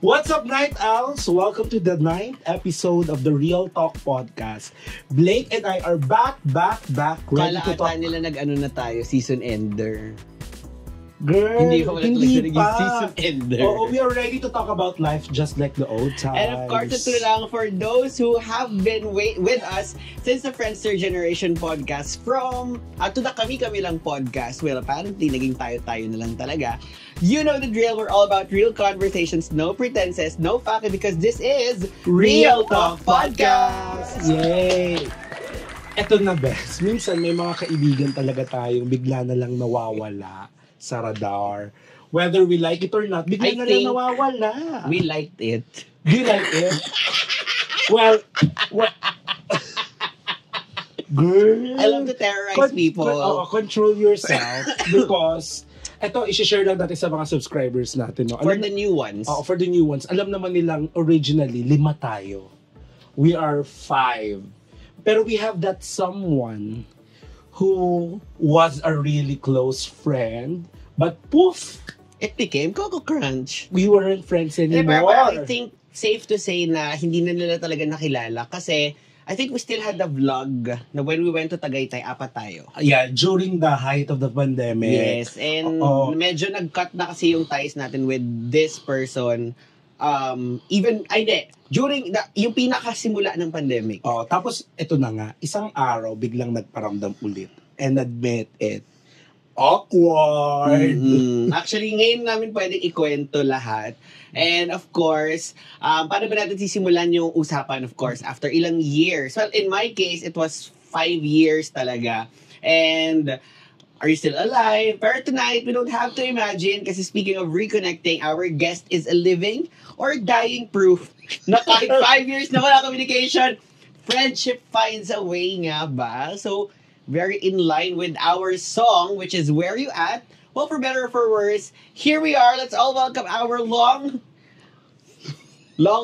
What's up, Night Owls? Welcome to the 9th episode of the Real Talk Podcast. Blake and I are back, ready to talk. Kala nila nag-ano na tayo, season ender. Girl, hindi pa. Season ender. Oo, we are ready to talk about life just like the old times. And of course, ito lang for those who have been with us since the Friendster Generation podcast from to the Kami-Kami Lang podcast. Well, apparently, naging tayo-tayo na lang talaga. You know the drill. We're all about real conversations, no pretenses, no fake, because this is Real Talk Podcast! Yay! Ito na, best. Minsan may mga kaibigan talaga tayong bigla na lang nawawala sa radar. Whether we like it or not, bigla na lang nawawala. We liked it. Do you like it? Well, girl, I love to terrorize people. Control yourself because ito, isi-share lang natin sa mga subscribers natin. No? For the new ones. For the new ones. Alam naman nilang originally, 5 tayo. We are 5. Pero we have that someone who was a really close friend, but poof! It became Coco Crunch. We weren't friends anymore. But I think safe to say na hindi na nila talaga nakilala kasi I think we still had the vlog na when we went to Tagaytay, 4 tayo. Yeah, during the height of the pandemic. Yes, and medyo nag-cut na kasi yung ties natin with this person. Yung pinakasimula ng pandemic. Tapos ito na nga, isang araw biglang nagparamdam ulit and admit it. Awkward! Actually, ngayon namin pwedeng ikwento lahat. And of course, paano ba natin sisimulan yung usapan, of course, after ilang years? Well, in my case, it was 5 years talaga. And are you still alive? Pero tonight, we don't have to imagine kasi speaking of reconnecting, our guest is a living or dying proof na kahit 5 years na wala communication, friendship finds a way nga ba? So, very in line with our song, which is Where You At? Well, for better or for worse, here we are. Let's all welcome our long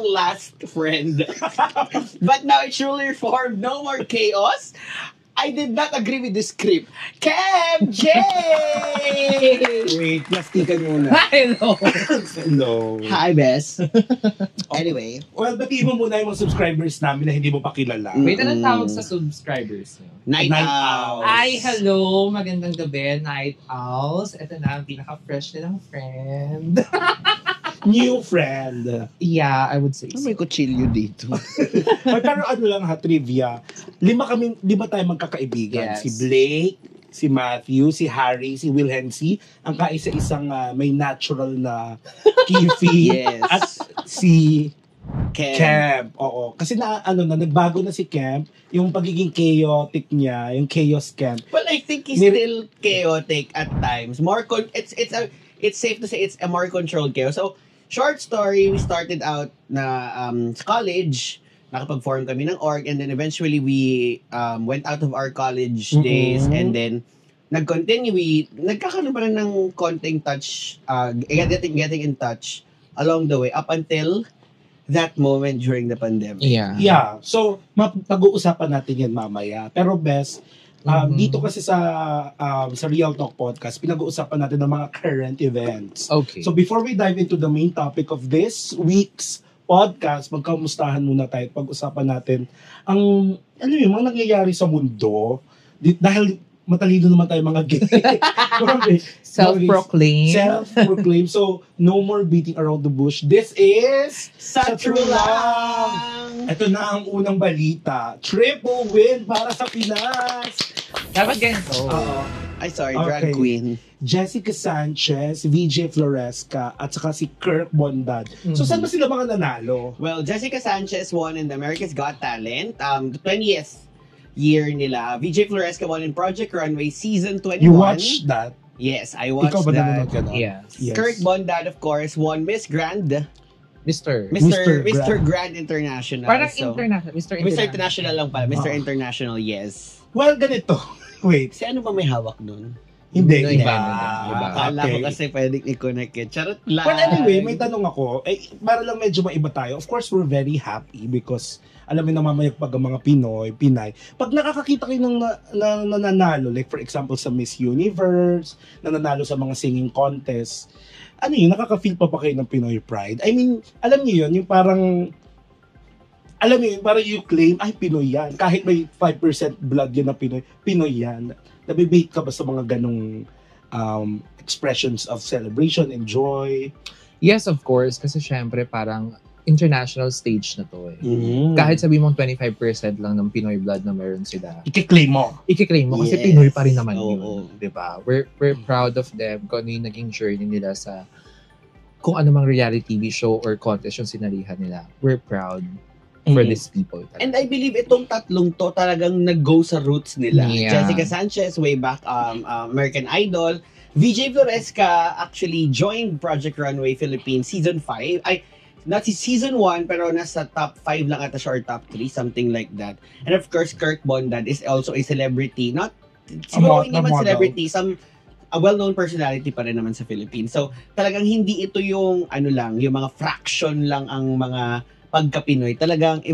last friend. But now it's truly reformed. No more chaos. I did not agree with the script. Cam J! Wait, plastikan muna. Hello! Hello. Hi, Bess. Anyway. Well, batiin mo muna yung mga subscribers namin na hindi mo pa kilala. Wait, anong tawag sa subscribers niyo? Night Owls. Ay, hello! Magandang gabi, Night Owls. Ito na ang pinaka-fresh nilang friend. New friend. Yeah, I would say May kutsilyo dito. Pero ano lang ha, trivia. 5 tayo magkakaibigan. Yes. Si Blake, si Matthew, si Harry, si Wilhensi. Ang kaisa-isang may natural na kifi. Yes. At si Cam. Camp. Oo. Kasi nagbago na si Camp. Yung pagiging chaotic niya, yung chaos Camp. Well, I think he's still chaotic at times. It's safe to say it's a more controlled chaos. So, short story, we started out na sa college, nakapag-form kami ng org, and then eventually we went out of our college days, and then nag-continue, nagkakaroon pa rin ng konting touch, getting in touch along the way, up until that moment during the pandemic. Yeah. So, pag-uusapan natin yan mamaya. Pero best, dito kasi sa Real Talk Podcast, pinag-uusapan natin ng mga current events. Okay. So before we dive into the main topic of this week's podcast, magkamustahan muna tayo at pag-usapan natin ang mga nangyayari sa mundo. Dahil matalino naman tayo mga gay. Self-proclaimed. So, no more beating around the bush. This is Sa True Lang! Ito na ang unang balita. Triple win para sa Pinas! Dapat ganito. Drag queen. Jessica Sanchez, VJ Floresca, at saka si Kirk Bondad. So, saan ba sila mga nanalo? Well, Jessica Sanchez won in the America's Got Talent. The 20th year nila. VJ Floresca won in Project Runway Season 21. You watched that? Yes, I watched Ikaw ba that. nanonood ka na? Yes. Kirk Bondad, of course, won Miss Grand. Mr. Grand International. Parang so, international. Mr. International lang pala. Mr. International, yes. Well, ganito. Wait. Si ano ba may hawak nun? Hindi, No, iba. iba. Akala ko Okay. kasi pwedeng i-connect eh. Charot lang. But anyway, may tanong ako, para lang medyo maiba tayo. Of course, we're very happy because alam mo namamayagpag ang mga Pinay. Pag nakakakita kayo ng nananalo, like for example sa Miss Universe, nananalo sa mga singing contest, ano yun, nakaka-feel pa kayo ng Pinoy pride? I mean, alam niyo yun, yung parang, alam mo yun, parang you claim, ay, Pinoy yan. Kahit may 5% blood yan na Pinoy, Pinoy yan. Nabibate ka ba sa mga ganong expressions of celebration and joy? Yes, of course. Kasi syempre parang international stage na to eh. Mm. Kahit sabi mong 25% lang ng Pinoy blood na meron sila, I-claim mo. i-claim mo kasi Yes. Pinoy pa rin naman Oo. yun. Diba? We're proud of them kung ano yung naging journey nila sa kung ano mang reality TV show or contest yung sinalihan nila. We're proud for Mhm. these people. And I believe itong tatlong to talagang nag-go sa roots nila. Yeah. Jessica Sanchez, way back American Idol. VJ Floresca actually joined Project Runway Philippines Season 5. Not si Season 1, pero nasa top 5 lang ata siya or top 3, something like that. And of course, Kirk Bondad is also a celebrity. Not, siguro hindi man model. celebrity, a well-known personality pa rin naman sa Philippines. So, talagang hindi ito yung, yung mga fraction lang ang mga pagka-Pinoy. Talagang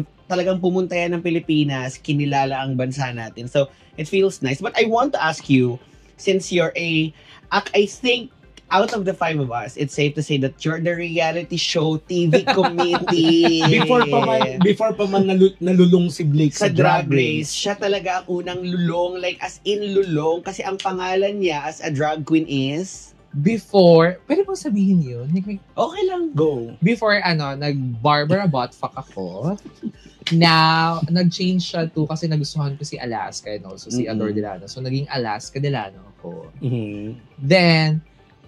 pumunta yan ng Pilipinas, kinilala ang bansa natin. So, it feels nice. But I want to ask you, since you're I think, out of the 5 of us, it's safe to say that you're the reality show TV committee. Before pa man nalulong si Blake Sa Drag Race, siya talaga ang unang lulong, like as in lulong, kasi ang pangalan niya as a drag queen is... Before, pwede bang sabihin yun? Okay lang. Go. Before, nag-Barbara Botfuck ako. Now, nag-change siya to kasi nagustuhan ko si Alaska and also si Ador Delano. So, naging Alaska Delano ako. Mhm. Then,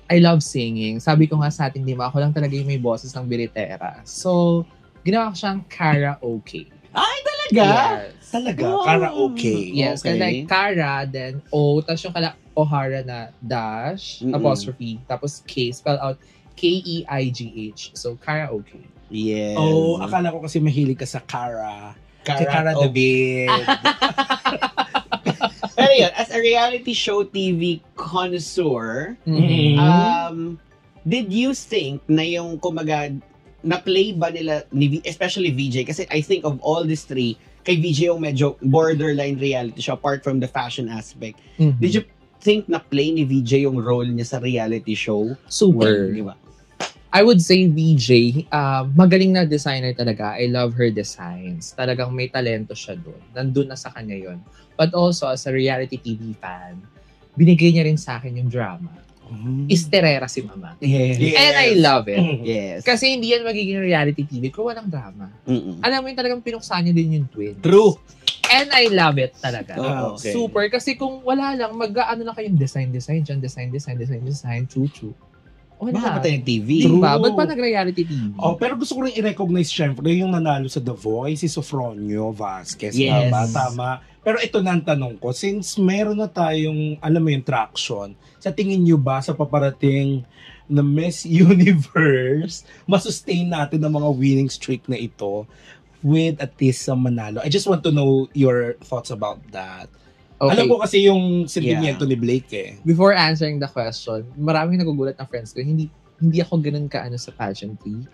I love singing. Sabi ko nga sa ating Dima, ako lang talaga yung may boses ng biritera. So, ginawa ko siyang karaoke. Ay, talaga? Yes. Talaga? Wow. Karaoke. Yes, Okay. kaya like Kara, then O, tapos yung O'Hara na dash, apostrophe, tapos K, spell out Keigh. So, karaoke. Yes. Oh, akala ko kasi mahilig ka sa Cara. Si Cara oh. David. Pero yun, as a reality show TV connoisseur, Mhm. did you think na yung kumaga na-play ba nila, especially VJ, kasi I think of all these three, kay VJ yung medyo borderline reality show apart from the fashion aspect. Mhm. Did you think na-play ni VJ yung role niya sa reality show? Super. Di ba? I would say VJ, magaling na designer talaga. I love her designs. Talagang may talento siya doon. Nandun na sa kanya yon. But also, as a reality TV fan, binigay niya rin sa akin yung drama. Isterera si Mama. Yes. And I love it. Yes. Kasi hindi yan magiging reality TV kung walang drama. Mm-mm. Alam mo yung talagang pinuksan niya din yung twins. True. And I love it talaga. Oh, okay. Super. Kasi kung wala lang, mag-ano na kayong design, choo-choo. Baka Wala. patay ng TV. True. Diba? Ba't pa nag-reality TV? Oh, pero gusto ko rin i-recognize syempre yung nanalo sa The Voice, si Sofronio Vasquez. Yes. Tama. Pero ito na ang tanong ko, since meron na tayong, alam mo yung traction, sa tingin nyo ba sa paparating na Miss Universe, masustain natin ang mga winning streak na ito with at least sa Manalo? I just want to know your thoughts about that. Okay. Alam ko kasi yung sentimiento ni Blake eh. Before answering the question, maraming nagugulat na friends ko, hindi ako ganun kaano sa pageantry.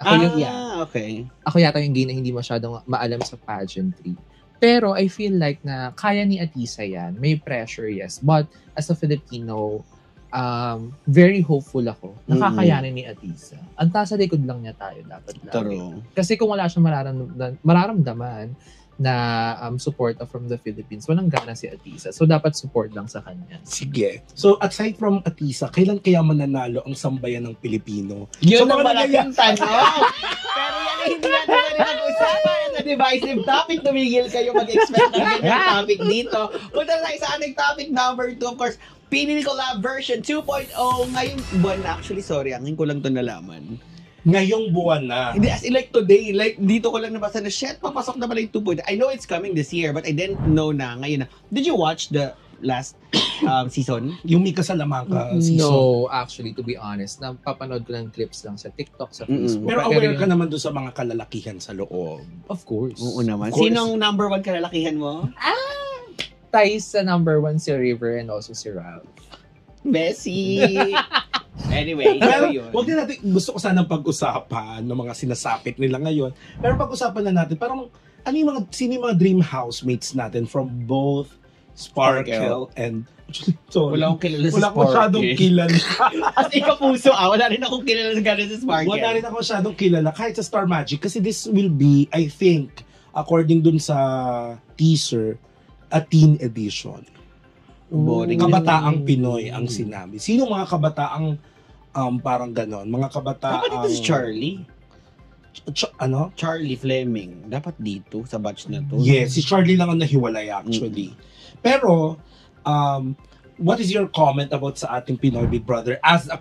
Okay. Ako yata yung gay na hindi masyadong maalam sa pageantry. Pero I feel like na kaya ni Atisa yan. May pressure, yes. But as a Filipino, very hopeful ako. Nakakayanin ni Atisa. Ang taas sa likod lang niya tayo dapat lang. True. Kasi kung wala siyang mararamdaman na support from the Philippines, walang gana si Atisa. So, dapat support lang sa kanya. Sige. So, aside from Atisa, kailan kaya mananalo ang sambayan ng Pilipino? Yun So, ang mga malaking tanong. Pero yan ay hindi natin pwede mag-usapan. It's a divisive topic. Tumigil kayo mag-expect ng ganyan topic dito. Punta tayo sa ating topic number 2. Of course, Pinili Collab version 2.0. Ngayong buwan, actually, sorry, angin ko lang to nalaman. Ngayong buwan na. Hindi, as in like today, like dito ko lang nabasa na, shit, papasok na pala yung 2.0. I know it's coming this year, but I didn't know na ngayon na. Did you watch the last season? Yung Mika Salamanca season. No, actually, to be honest, napapanood ko lang clips lang sa TikTok, sa Facebook. Pero aware ka naman doon sa mga kalalakihan sa loob. Of course. Oo naman. Of course. Sinong number 1 kalalakihan mo? Ties sa number 1 si River and also si Ralph. Bessie! Anyway, so Well, yun. wag na natin, gusto ko sanang pag-usapan ng mga sinasapit nila ngayon. Pero pag-usapan na natin, parang, sino yung mga dream housemates natin from both Sparkle and... Sorry. Wala akong kilala sa Wala akong masyadong Sparkle. kilala. As ikapuso wala rin akong kilala sa ganun sa Sparkle. Wala rin ako masyadong kilala kahit sa Star Magic kasi this will be, I think, according dun sa teaser, a teen edition. Boring. Kabataang Pinoy ang sinabi. Sino mga kabataang parang ganon? Mga kabataang... Dapat dito si Charlie. Ano? Charlie Fleming. Dapat dito sa batch na to. Yes, si Charlie lang ang nahiwalay actually. Pero, what is your comment about sa ating Pinoy Big Brother as a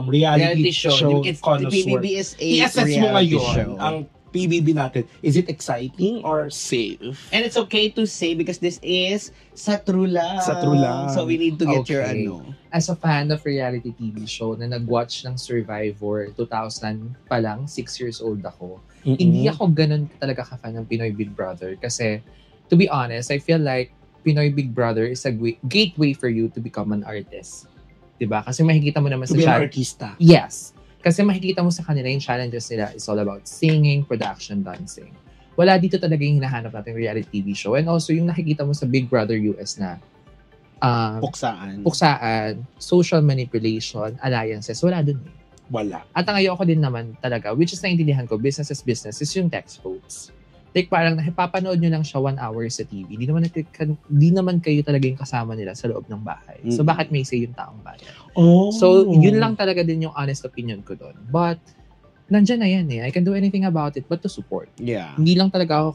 reality show It's, connoisseur? PBB is a I-assess mo reality ngayon show. ang PBB natin. Is it exciting or safe? And it's okay to say because this is sa true lang. Sa true lang. So we need to get your Okay. As As a fan of reality TV show na nag-watch ng Survivor 2000 pa lang, 6 years old ako, hindi ako ganun talaga ka-fan ng Pinoy Big Brother kasi, to be honest, I feel like Pinoy Big Brother is a gateway for you to become an artist. Diba? Kasi makikita mo naman To sa be an challenge. artista. Yes. Kasi makikita mo sa kanila yung challenges nila is all about singing, production, dancing. Wala dito talaga yung hinahanap natin reality TV show. And also yung nakikita mo sa Big Brother US na puksaan, social manipulation, alliances, wala dun eh. Wala. At ang ayoko din naman talaga, which is naintindihan ko, business is business, is yung text votes. Like parang napapanood nyo lang siya 1 hour sa TV. Di naman kayo talaga yung kasama nila sa loob ng bahay. So bakit may say yung taong bayan? Oh. So yun lang talaga din yung honest opinion ko doon. But nandyan na yan eh. I can do anything about it but to support. Yeah. Hindi lang talaga ako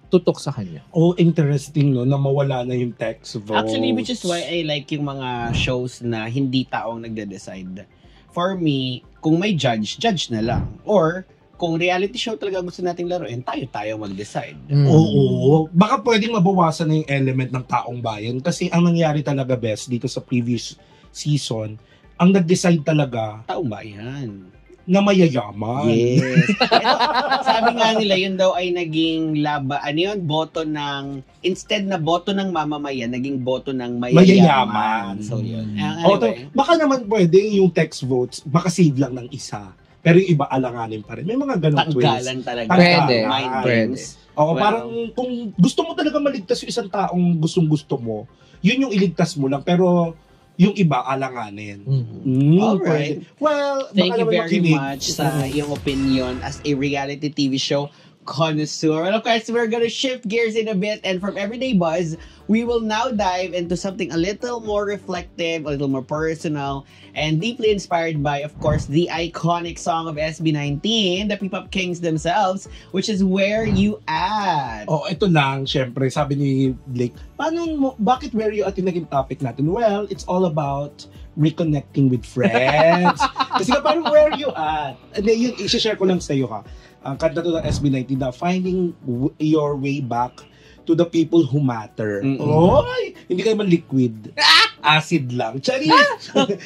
tutok sa kanya. Oh, interesting no, na mawala na yung text votes. Actually, which is why I like yung mga shows na hindi taong nagde-decide. For me, kung may judge na lang. Or, kung reality show talaga gusto nating laruin, tayo mag-decide. Oo. Baka pwedeng mabawasan na yung element ng taong bayan kasi ang nangyari talaga best dito sa previous season, ang nag-decide talaga Taong bayan. na mayayaman. Yes. Ito, sabi nga nila, yun daw ay naging boto ng, instead na boto ng mamamayan, naging boto ng mayayaman. So yun. Anyway. Baka naman pwede yung text votes, baka save lang ng isa. Pero yung iba alanganin pa rin. May mga ganong twist. Tanggalan talaga. Pwede. Mind Pwede. games. Oo, Well, parang kung gusto mo talaga maligtas yung isang taong gustong-gusto mo, yun yung iligtas mo lang. Pero yung iba alanganin. Alright. Pwede. Well, Thank baka you naman very makinig. much sa iyong opinion as a reality TV show connoisseur. Well, of course, we're gonna shift gears in a bit, and from Everyday Buzz, we will now dive into something a little more reflective, a little more personal, and deeply inspired by, of course, the iconic song of SB19, the P-Pop Kings themselves, which is Where You At. Oh, ito lang, syempre, sabi ni Blake, bakit where you at yung naging topic natin? Well, it's all about reconnecting with friends. Kasi nga parang where you at? And then, yun, i-share ko lang sa'yo ha. Ang kanta to ng SB19 na finding your way back to the people who matter. Oy! Hindi ka naman liquid. Acid lang. Charis!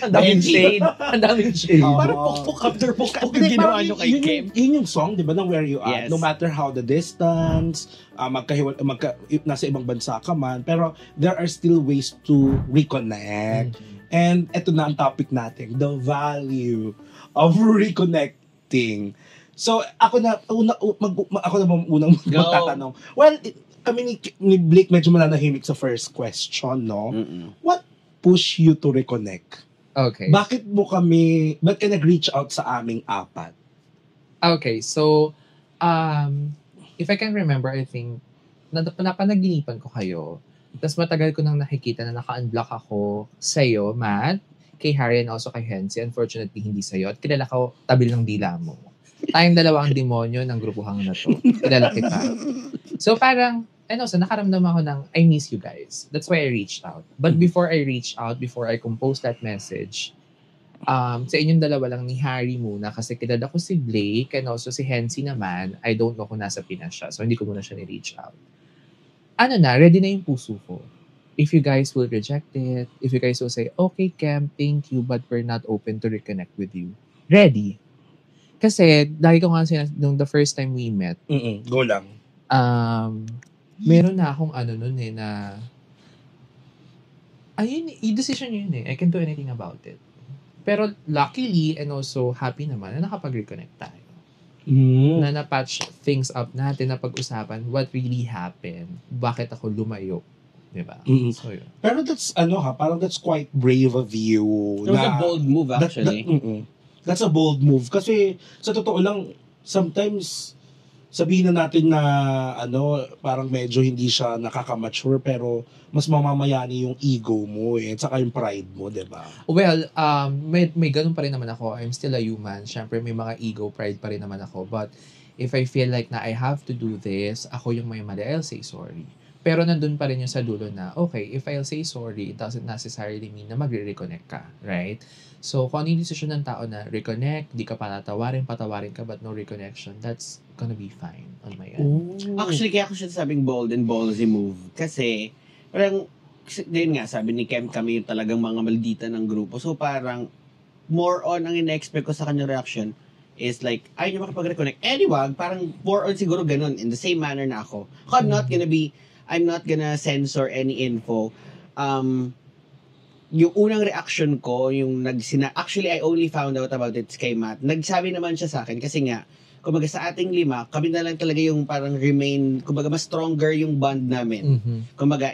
Daming shade. Ang daming shade. Parang pukpuk after pukpuk yung ginawa nyo kay Kim. Yun yung song, di ba, ng Where You At? Yes. No matter how the distance, nasa ibang bansa ka man, pero there are still ways to reconnect. And eto na ang topic natin, the value of reconnecting. So, ako na unang magtatanong. Well, kami ni Blake medyo mananahimik sa first question, no? What push you to reconnect? Okay. Bakit ka nag-reach out sa aming apat? Okay, so, if I can remember, I think, napanaginipan ko kayo. Tapos matagal ko nang nakikita na naka-unblock ako sa'yo, Matt, kay Harry, and also kay Hensi. Unfortunately, hindi sa'yo. At kilala ko, tabil ng dila mo. Tayong dalawa ang demonyo ng grupuhang na to. Kilala kita. So parang, and also, nakaramdam ako ng, I miss you guys. That's why I reached out. But before I reached out, before I composed that message, sa inyong dalawa lang ni Harry muna kasi kilala ko si Blake and also si Hensi naman, I don't know kung nasa Pinas siya. So hindi ko muna siya ni-reach out. Ready na yung puso ko. If you guys will reject it, if you guys will say, okay, Cam, thank you, but we're not open to reconnect with you. Ready. Kasi, lagi ko nga nung the first time we met, Go lang. meron na akong nun na ayun, i-decision yun eh. I can't do anything about it. Pero luckily and also happy naman na nakapag-reconnect tayo. Na na-patch things up natin, na pag-usapan what really happened, bakit ako lumayo. Diba? So, yun. Pero that's, parang that's quite brave of you. It was a bold move, actually. That's a bold move. Kasi, sa totoo lang, sometimes, sabihin na natin na, parang medyo hindi siya nakaka-mature, pero mas mamamayani yung ego mo at saka yung pride mo, diba? Well, may ganun pa rin naman ako. I'm still a human. Siyempre, may mga ego, pride pa rin naman ako. But, if I feel like na I have to do this, ako yung may mali, I'll say sorry. Pero nandun pa rin yung sa dulo na, okay, if I'll say sorry, it doesn't necessarily mean na magre-reconnect ka, right? So, kung ano yung desisyon ng tao na reconnect, di ka patawarin ka, but no reconnection, that's gonna be fine on my end. Actually, kaya ako siya sabing bold and ballsy move. Kasi, parang, din nga, sabi ni Kem, kami yung talagang mga maldita ng grupo. So, parang, more on, ang ina-expect ko sa kanyang reaction is like, ayaw niya makapag-reconnect. Anyway, parang more on siguro ganun, in the same manner na ako. I'm not gonna censor any info. Yung unang reaction ko, actually, I only found out about it kay Matt. Nagsabi naman siya sa akin kasi nga, kumbaga sa ating 5, kami na lang talaga yung parang remain, kumbaga mas stronger yung bond namin. Kumbaga,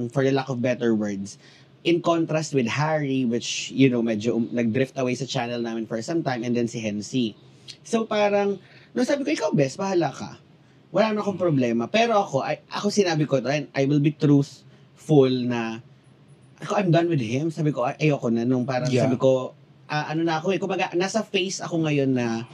for the lack of better words. In contrast with Harry, which, medyo nag-drift away sa channel namin for some time, and then si Hensi. So parang, sabi ko, ikaw best, bahala ka. Wala na akong problema. Pero ako sinabi ko, I will be truthful na, I'm done with him. Sabi ko, ayoko na. Nung parang sabi ko, na ako kumbaga, nasa phase ako ngayon na,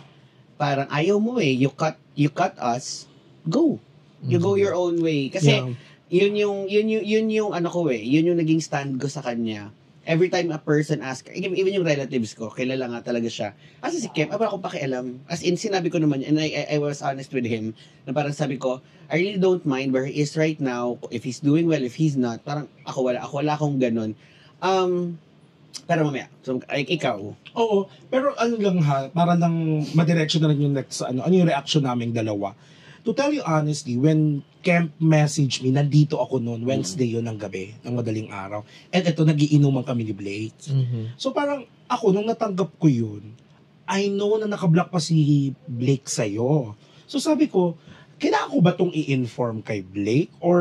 parang ayaw mo you cut us, go. You go your own way. Kasi, yun yung yun yung naging stand ko sa kanya. Every time a person asks, even yung relatives ko, kilala nga talaga siya. Kasi si Kem, wala akong pakialam. As in, sinabi ko naman, and I was honest with him, na parang sabi ko, I really don't mind where he is right now, if he's doing well, if he's not, parang ako wala akong ganun. Pero mamaya, so, ikaw. Oo, pero lang para nang madirection na rin yung next, ano yung reaction naming dalawa. To tell you honestly, when Kemp message me, nandito ako noon, Wednesday yun ng gabi, ng madaling araw. And ito, nagiinuman kami ni Blake. So parang ako, nung natanggap ko yun, I know na nakablock pa si Blake sa'yo. So sabi ko, kailangan ko ba itong i-inform kay Blake? Or,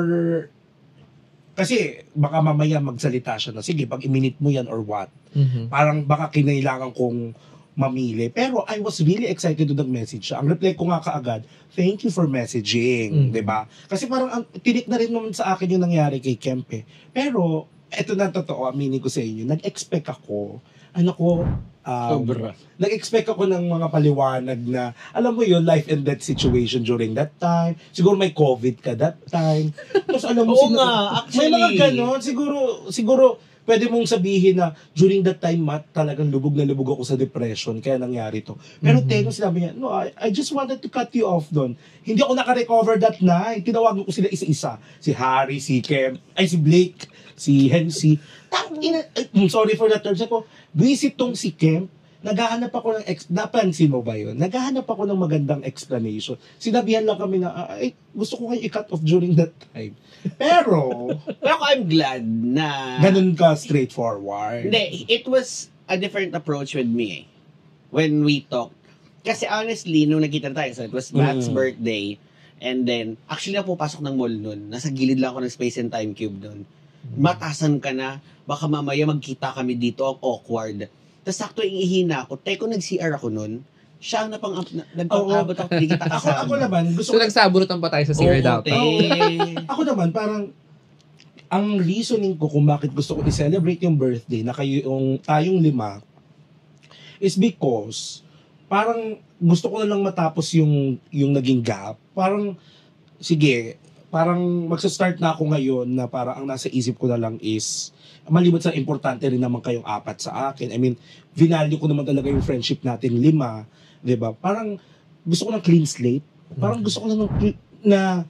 kasi baka mamaya magsalita siya na, sige, pag i-minute mo yan or what? Parang baka kinailangan kong mamili. Pero I was really excited to nag-message siya. Ang reply ko nga kaagad, thank you for messaging, diba? Kasi parang tinik na rin naman sa akin yung nangyari kay Kempe. Pero, eto na totoo, aminin ko sa inyo, nag-expect ako, nag-expect ako ng mga paliwanag na, alam mo yun, life and death situation during that time. Siguro may COVID ka that time. Tapos alam mo, actually, may mga ganon. Siguro, pwede mong sabihin na during that time, Matt, talagang lubog na lubog ako sa depression, kaya nangyari to. Pero Teno, sinabi niya, no, I just wanted to cut you off doon. Hindi ako naka-recover that night. Tinawagan ko sila isa-isa. Si Harry, si Kem, si Blake, si Hensi. Sorry for the term. Sabi ko, visit tong si Kem. Naghahanap ako ng, napansin mo ba yun? Naghahanap ako ng magandang explanation. Sinabihan lang kami na, gusto ko kayo i-cut off during that time. Pero I'm glad na ganun ka straightforward. Hindi, it was a different approach with me when we talked. Kasi honestly, nung nakita tayo, so it was Matt's birthday, and then, actually na pupasok ng mall nun, nasa gilid lang ako ng Space and Time Cube nun. Matasan ka na, baka mamaya magkita kami dito, ang awkward. Tapos sakto ihina ako, teko nag-CR ako nun, siya ang nagpang-abot ako, hindi kita kasama. Ako naman, gusto ko... So, nagsaburutan pa tayo sa CR dapat. Ako naman, parang, ang reasoning ko kung bakit gusto ko i-celebrate yung birthday na tayong 5 is because, parang, gusto ko na lang matapos yung naging gap. Parang, sige, parang magsa-start na ako ngayon na parang ang nasa isip ko na lang is, maliban sa importante rin naman kayong 4 sa akin. I mean, vinalue ko naman talaga yung friendship natin 5. Diba? Parang gusto ko ng clean slate. Parang gusto ko na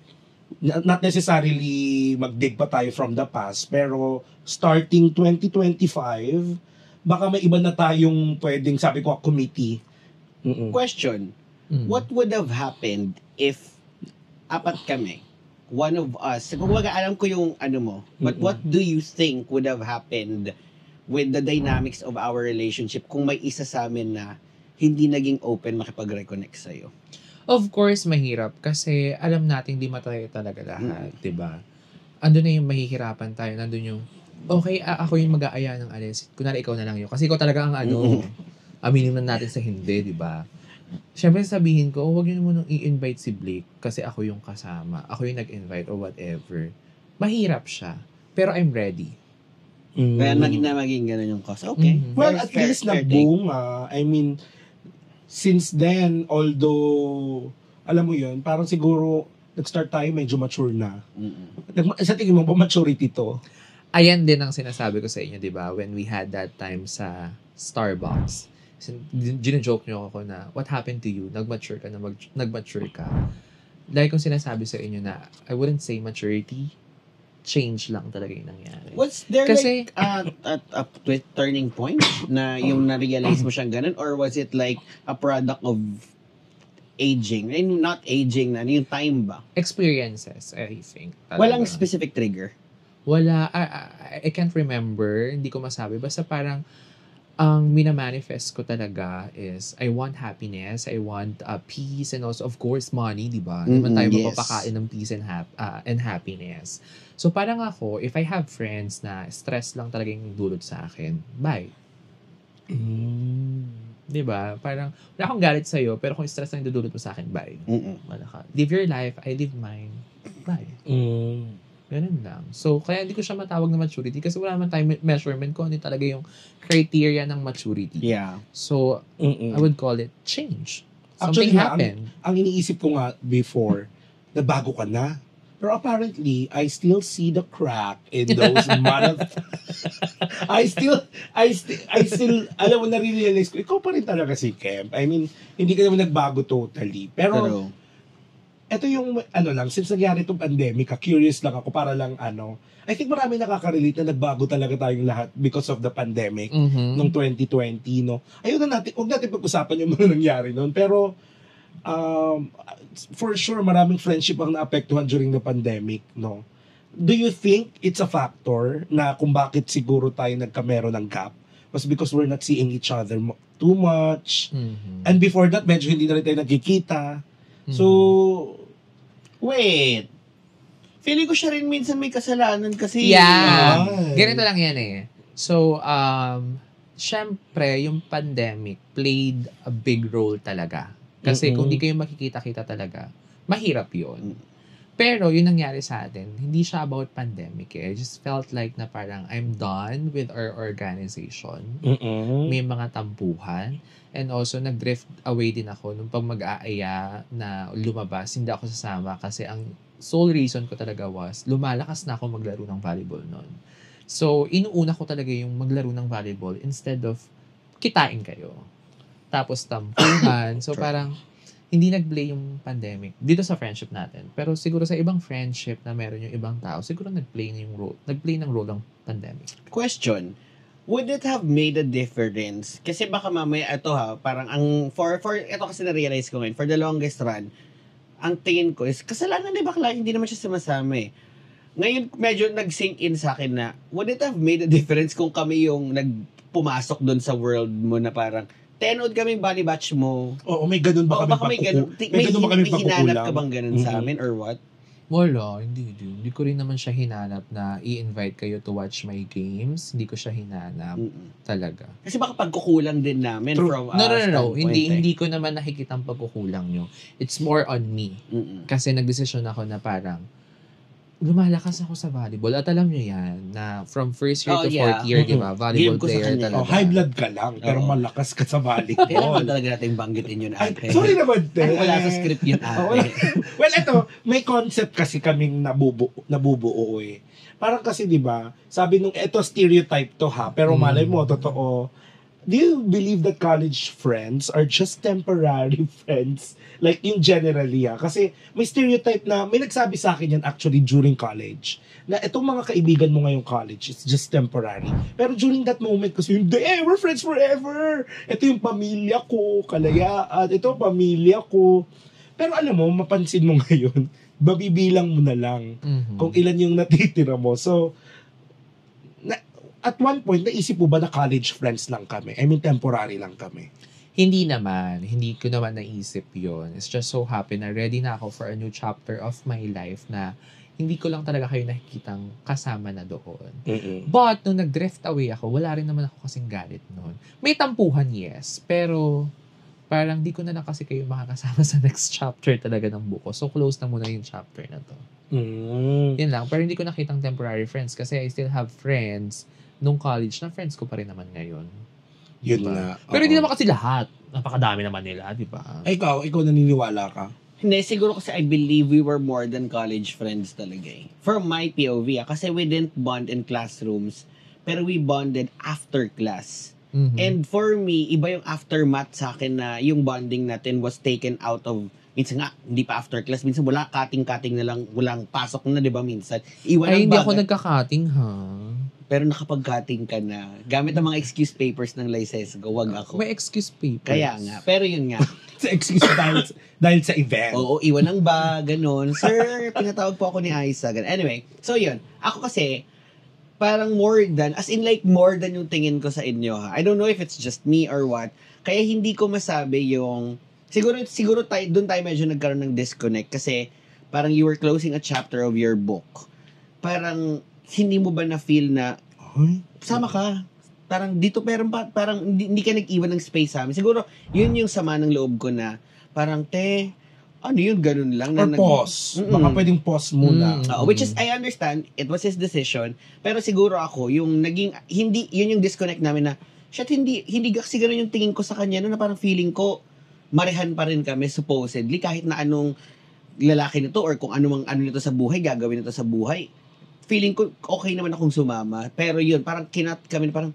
not necessarily mag-dig pa tayo from the past, pero starting 2025, baka may iba na tayong pwedeng, sabi ko, committee. Question, what would have happened if 4 kami? one of us, kumbaga alam ko yung ano mo, but what do you think would have happened with the dynamics of our relationship kung may isa sa amin na hindi naging open makipag-reconnect sa'yo? Of course, mahirap kasi alam natin di matay talaga lahat, 'di ba? Andun na yung mahihirapan tayo, nandun yung okay, ako yung mag-aaya ng alis. Kunwari ikaw na lang yun. Kasi ikaw talaga ang aminin na natin sa hindi, 'di ba? Siyempre sabihin ko, huwag niyo naman i-invite si Blake kasi ako yung kasama. Ako yung nag-invite or whatever. Mahirap siya. Pero I'm ready. Kaya maging ganun yung cause. Okay. Well, Very at fair- least fair take. nabunga. I mean, since then, although, alam mo yun, parang siguro, nag-start tayo, medyo mature na. Sa tingin mo, ba maturity to? Ayan din ang sinasabi ko sa inyo, di ba? When we had that time sa Starbucks. Gino-joke nyo ako na, what happened to you? Nag-mature ka na, nag-mature ka. Dahil kong sinasabi sa inyo na, I wouldn't say maturity, change lang talaga yung nangyari. Was there Kasi- like a turning point na yung na-realize mo siyang ganun? Or was it like a product of aging? And not aging na, yung time ba? Experiences, I think. Talaga. Walang specific trigger. Wala. I can't remember. Hindi ko masabi. Basta parang, ang minamanifest ko talaga is, I want happiness, I want peace, and also, of course, money, di ba? Naman tayo yes. mapapakain ng peace and happiness. So, parang ako, if I have friends na stress lang talaga yung dulot sa akin, bye. Di ba? Parang, wala akong galit sa'yo, pero kung stress lang yung dudulot mo sa akin, bye. Wala ka. Live your life, I live mine. Bye. Ganun lang. So, kaya hindi ko siya matawag na maturity kasi wala naman tayong measurement kung ano talaga yung criteria ng maturity. Yeah. So, I would call it change. Actually, Something happened. ang iniisip ko nga before, na bago ka na. Pero apparently, I still see the crack in those I still, alam mo, na-realize ko, ikaw pa rin talaga si Kem. I mean, hindi ka naman nagbago totally. Pero, ito yung, since nangyari itong pandemic, curious lang ako para lang, I think marami nakaka-relate na nagbago talaga tayong lahat because of the pandemic noong 2020, no? Ayun na natin, huwag natin pag-usapan yung mga nangyari noon, pero, for sure, maraming friendship ang naapektuhan during the pandemic, no? Do you think it's a factor na kung bakit siguro tayo nagkamero ng gap? Was because we're not seeing each other too much. And before that, medyo hindi na rin tayo nagkikita. So, wait. Feeling ko siya rin minsan may kasalanan kasi. Yeah. Ganito lang yan eh. So, syempre, yung pandemic played a big role talaga. Kasi kung di kayo makikita-kita talaga, mahirap yun. Pero yung nangyari sa atin, hindi siya about pandemic eh. I just felt like na parang I'm done with our organization. May mga tampuhan. And also, nag-drift away din ako nung pag mag-aaya na lumabas, hindi ako sasama kasi ang sole reason ko talaga was lumalakas na ako maglaro ng volleyball noon. So, inuuna ko talaga yung maglaro ng volleyball instead of kitain kayo. Tapos tampuhan. So, parang hindi nag-play yung pandemic dito sa friendship natin. Pero siguro sa ibang friendship na meron yung ibang tao, siguro nag-play ng role ng pandemic. Question. Would it have made a difference? Kasi baka mamaya, ito parang for ito kasi na-realize ko ngayon, for the longest run, ang tingin ko is, kasalanan ni bakla, hindi naman siya sumasama eh. Ngayon, medyo nag-sink in sa akin na, would it have made a difference kung kami yung nagpumasok doon sa world mo na parang, tenood kami body batch mo. Oo, may ganun ba kami may ganun ba kami hinanap ka bang ganun sa amin or what? Wala, hindi. Hindi ko rin naman siya hinanap na i-invite kayo to watch my games. Hindi ko siya hinanap. Talaga. Kasi baka pagkukulang din namin from No. Hindi ko naman nakikita ang pagkukulang nyo. It's more on me. Kasi nagdesisyon ako na parang, lumalakas ako sa volleyball. At alam nyo yan, na from first year to fourth year, di ba? Volleyball player talaga. High blood ka lang, pero malakas ka sa volleyball. Kailangan talaga natin banggitin yun, ate. Sorry naman, te. Wala sa script yun, ate. Well, ito, may concept kasi kaming nabubuo eh. Parang kasi, di ba, sabi nung, ito stereotype to ha, pero malay mo, totoo. Do you believe that college friends are just temporary friends? Like, in generally, kasi may stereotype na, may nagsabi sa akin yan actually during college, na itong mga kaibigan mo ngayong college, it's just temporary. Pero during that moment, kasi hindi, we're friends forever! Ito yung pamilya ko, kalayaan, ito pamilya ko. Pero alam mo, mapansin mo ngayon, babibilang mo na lang kung ilan yung natitira mo. So, at one point, naisip mo ba na college friends lang kami? I mean, temporary lang kami. Hindi naman. Hindi ko naman naisip yon. It's just so happen na ready na ako for a new chapter of my life na hindi ko lang talaga kayo nakikitang kasama na doon. But, nung nag-drift away ako, wala rin naman ako kasing galit noon. May tampuhan, yes. Pero, parang di ko na lang kasi kayo makakasama sa next chapter talaga ng buko. So, close na muna yung chapter na to. Yun lang. Pero hindi ko nakitang temporary friends kasi I still have friends nung college na friends ko pa rin naman ngayon. Yun Diba? nga. Pero hindi naman kasi lahat. Napakadami naman nila, di ba? Ikaw naniniwala ka? Hindi, siguro kasi I believe we were more than college friends talaga eh. For my POV, kasi we didn't bond in classrooms, pero we bonded after class. And for me, iba yung aftermath sa akin na yung bonding natin was taken out of, minsan nga, hindi pa after class, minsan wala cutting na lang, walang pasok na, di ba minsan? Iwan Ay, ang hindi ako bagay. nagka-cutting, ha? Pero nakapag-cutting ka na. Gamit ang mga excuse papers ng Lysesgo, wag ako. May excuse papers. Kaya nga. Pero yun nga. Sa excuse dahil sa event. Oo, iwan ng bag, ganun. Sir, pinatawag po ako ni Aiza. Ganun. Anyway, so yun. Ako kasi, parang more than, as in like more than yung tingin ko sa inyo, ha? I don't know if it's just me or what. Kaya hindi ko masabi yung, siguro doon tayo medyo nagkaroon ng disconnect kasi parang you were closing a chapter of your book. Parang, hindi mo ba na-feel na, sama ka? Parang dito, parang hindi ka nag-iwan ng space sa amin. Siguro, yun yung sama ng loob ko na, parang, ano yun, ganun lang. Or pause. Baka pwedeng pause muna. Which is, I understand, it was his decision, pero siguro ako, yung naging, yun yung disconnect namin na, shit, hindi kasi ganun yung tingin ko sa kanya, no, na parang feeling ko, marehan pa rin kami, supposedly, kahit na anong lalaki nito, or kung ano nito sa buhay, gagawin nito sa buhay. Feeling ko, okay naman akong sumama. Pero yun, parang kami parang,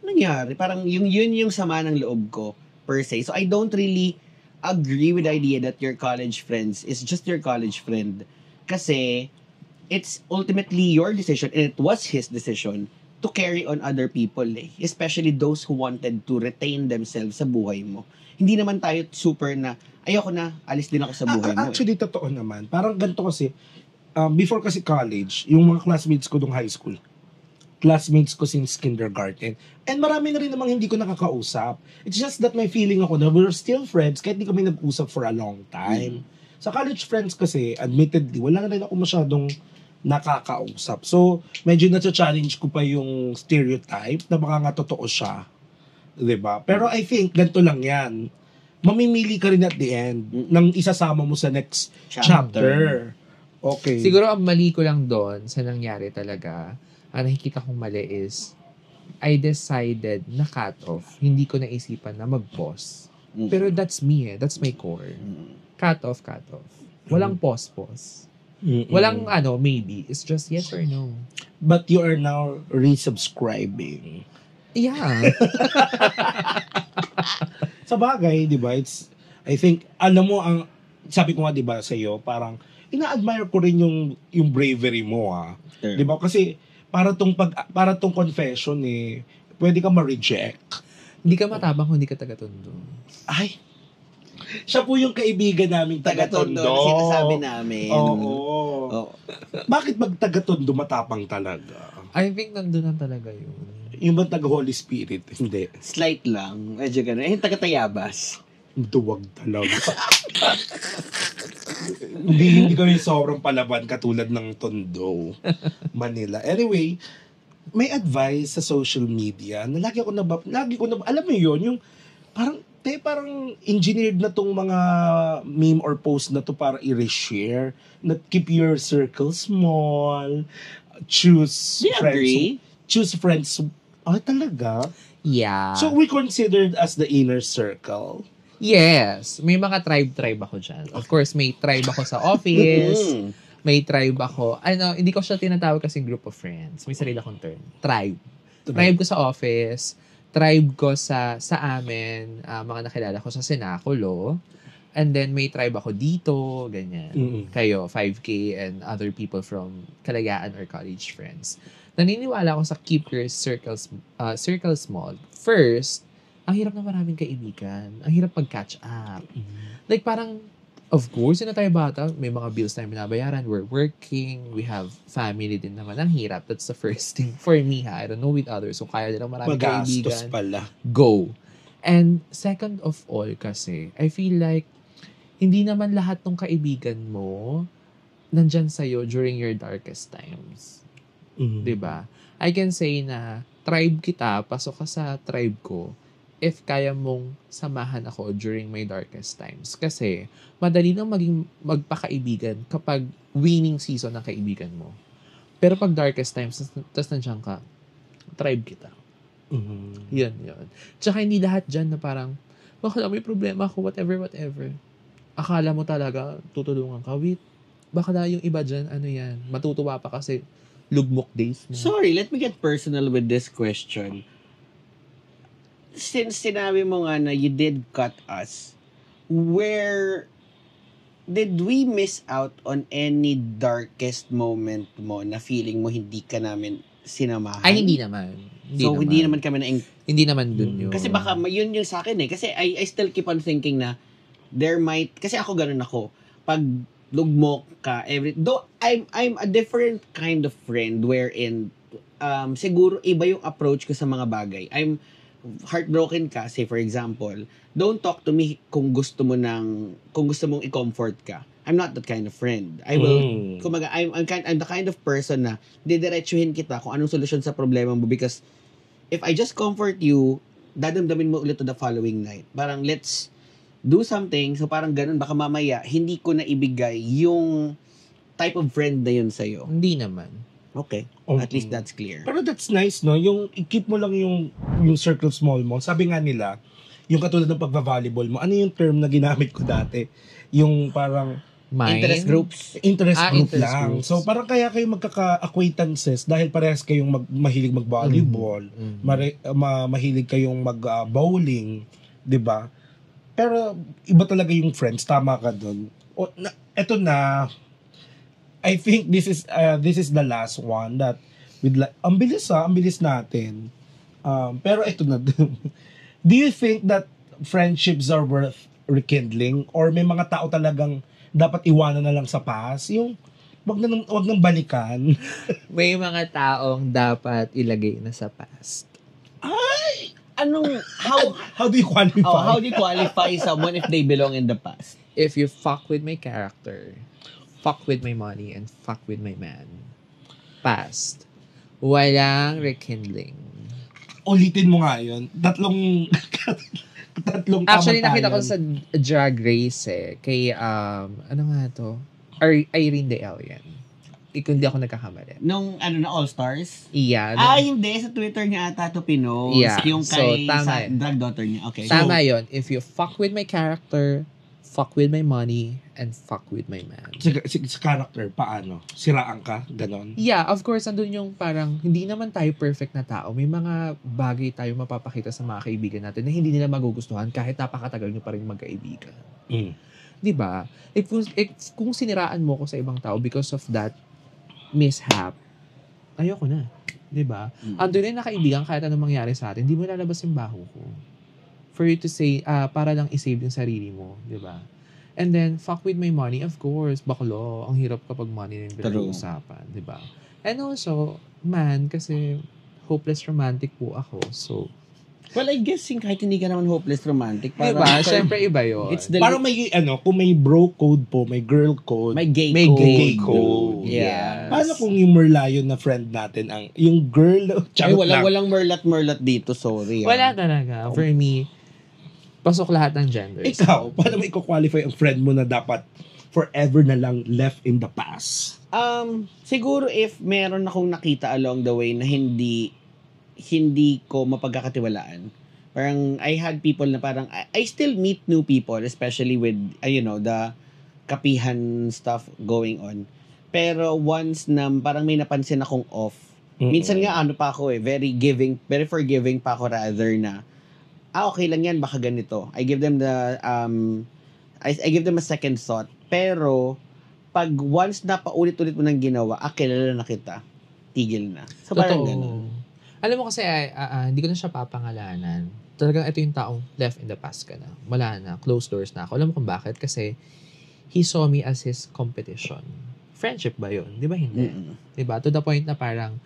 nangyari? Parang yun yung sama ng loob ko, per se. So, I don't really agree with the idea that your college friends is just your college friend. Kasi, it's ultimately your decision, and it was his decision, to carry on other people, eh. Especially those who wanted to retain themselves sa buhay mo. Hindi naman tayo super na, ayoko na, alis din ako sa buhay mo. Actually, totoo naman. Parang ganito kasi, before kasi college, yung mga classmates ko nung high school, classmates ko since kindergarten, and marami na rin namang hindi ko nakakausap. It's just that may feeling ako na we're still friends kahit di kami nag-usap for a long time. Sa college friends kasi, admittedly, wala na rin ako masyadong nakakausap. So, medyo na-challenge ko pa yung stereotype na baka nga totoo siya. Diba? Pero I think, ganito lang yan. Mamimili ka rin at the end ng isasama mo sa next chapter. Okay. Siguro ang mali ko lang doon sa nangyari talaga, ang nakikita kong mali is, I decided na cut off. Hindi ko naisipan na mag-pause. Pero that's me eh. That's my core. Cut off. Walang pause. Walang maybe. It's just yes or no. But you are now resubscribing. Yeah. Sa bagay, di ba? I think, alam mo, sabi ko nga, di ba, sa iyo, parang, ina-admire ko rin yung bravery mo, ha. Sure. Di ba? Kasi, para tong confession, pwede ka ma-reject. Hindi ka matabang kung hindi ka taga-Tondo. Ay, siya po yung kaibigan naming taga-Tondo. Na sinasabi namin. Oo. Bakit taga-Tondo matapang talaga? I think nandun na talaga yun. Yung ba taga-Holy Spirit? Hindi. Slight lang. Medyo gano'n. Taga-Tayabas. Duwag talaga. hindi kami sobrang palaban katulad ng Tondo, Manila. Anyway, may advice sa social media na lagi ko alam mo yun, yung parang engineered na tong mga meme or post na to para i-reshare, na keep your circle small, choose Do you agree? Choose friends. Ay, talaga? Yeah. So, we considered as the inner circle. Yes. May mga tribe ako dyan. Of course, may tribe ako sa office. May tribe ako. Hindi ko siya tinatawag kasi group of friends. May sarili akong term. Tribe. Tribe ko sa office. Tribe ko sa amin. Mga nakilala ko sa Sinaculo. And then, may tribe ako dito. Ganyan. Kayo, 5K and other people from Kalayaan or college friends. Naniniwala ako sa keep your circle small. First, ang hirap na maraming kaibigan. Ang hirap mag-catch up. Like parang, Of course, na tayo bata, may mga bills tayong binabayaran. We're working, we have family din naman. Ang hirap. That's the first thing for me, ha. I don't know with others. So, kaya nilang maraming Magastos kaibigan. pala. Go. And second of all kasi, I feel like hindi naman lahat ng kaibigan mo nandyan sa'yo during your darkest times. Mhm. 'Di ba? I can say na tribe kita, pasok ka sa tribe ko if kaya mong samahan ako during my darkest times. Kasi madali nang magpakaibigan kapag winning season ng kaibigan mo. Pero pag darkest times, tas nandiyan ka, tribe kita. Mhm. Yun. Tsaka hindi lahat dyan na parang, baka may problema ako, whatever. Akala mo talaga, tutulungan ka. Wait, baka na yung iba dyan, ano yan, matutuwa pa kasi lugmok days mo. Sorry, let me get personal with this question. Since sinabi mo nga na you did cut us, where did we miss out on any darkest moment mo na feeling mo hindi ka namin sinamahan? Ay, hindi naman. Hindi naman kami na Hindi naman dun yun. kasi baka yun yung sa akin eh. Kasi I still keep on thinking na there might, kasi ako ganun ako. Pag lugmok ka, though I'm a different kind of friend wherein siguro iba yung approach ko sa mga bagay. I'm heartbroken ka, say for example, don't talk to me kung gusto mong i-comfort ka. I'm not that kind of friend. I will, kumaga, I'm the kind of person na didiretsuhin kita kung anong solusyon sa problema mo because if I just comfort you, dadamdamin mo ulit to the following night. Parang let's do something, so parang ganun, baka mamaya, hindi ko na ibigay yung type of friend na yun sa'yo. Hindi naman. Okay. At least that's clear. Pero that's nice, no? Yung i-keep mo lang yung circle small mo. Sabi nga nila, yung katulad ng pagva-volleyball mo, ano yung term na ginamit ko dati? Yung parang Mine? Interest groups. interest group interest lang. groups. So parang kaya kayo magkaka-acquaintances dahil parehas kayong mahilig mag-volleyball, mahilig kayong mag-bowling, 'di ba? Pero iba talaga yung friends, tama ka doon. Eto na, I think this is the last one that ang bilis natin. Pero eto na. Do you think that friendships are worth rekindling or may mga tao talagang dapat iwanan na lang sa past? Yung wag nang balikan. May mga taong dapat ilagay na sa past. How do you qualify? How do you qualify someone if they belong in the past? If you fuck with my character, fuck with my money, and fuck with my man. Past. Walang rekindling. Ulitin mo nga yun. Tatlong Actually, nakita ko kamatayan. sa Drag Race kay, ano nga to? Irene De Alien. Kung di ako nagkakamali. Nung All-Stars? Iyan. Hindi. Sa Twitter niya ata to pinost. Yeah. Yung So, kay tama sa drag daughter niya. Okay. Tama yon. If you fuck with my character, fuck with my money, and fuck with my man. Sa character, paano? Siraan ka? Ganon? Yeah, of course, andun yung parang, hindi naman tayo perfect na tao. May mga bagay tayo mapapakita sa mga kaibigan natin na hindi nila magugustuhan kahit napakatagal nyo pa rin magkaibigan. Diba? If kung siniraan mo ko sa ibang tao because of that mishap, ayoko na. Diba? Andun rin na kaibigan kahit anong mangyari sa atin, hindi mo lalabas yung baho ko. For you to say, para lang isave yung sarili mo. Diba? And then, fuck with my money, of course. Baklo, ang hirap kapag money na yung pinag-uusapan. Diba? And also, man, kasi hopeless romantic po ako. So, well, I guess kahit hindi ka naman hopeless romantic. diba? Siyempre iba yun. It's the Parang may, kung may bro code po, may girl code, may gay May code. gay code. Yes. Paano kung yung Merlion na friend natin, yung girl, Ay, charot lang. walang merlat dito, sorry. Wala talaga. For me, pasok lahat ng genders. Ikaw, paano mo i-qualify ang friend mo na dapat forever na lang left in the past? Siguro if meron akong nakita along the way na hindi ko mapagkakatiwalaan. Parang I had people na parang I still meet new people, especially with the kapihan stuff going on. Pero once na parang may napansin akong off. Minsan nga pa ako very forgiving pa ako rather na okay lang yan, baka ganito. I give them I give them a second thought. Pero pag once na paulit-ulit mo nang ginawa, kilala na kita. Tigil na. So parang ganun. Alam mo kasi, hindi ko na siya papangalanan. Talagang ito yung taong left in the past ka na. Wala na. Closed doors na ako. Alam mo kung bakit? Kasi he saw me as his competition. Friendship ba yun? Di ba hindi? Di ba? To the point na parang,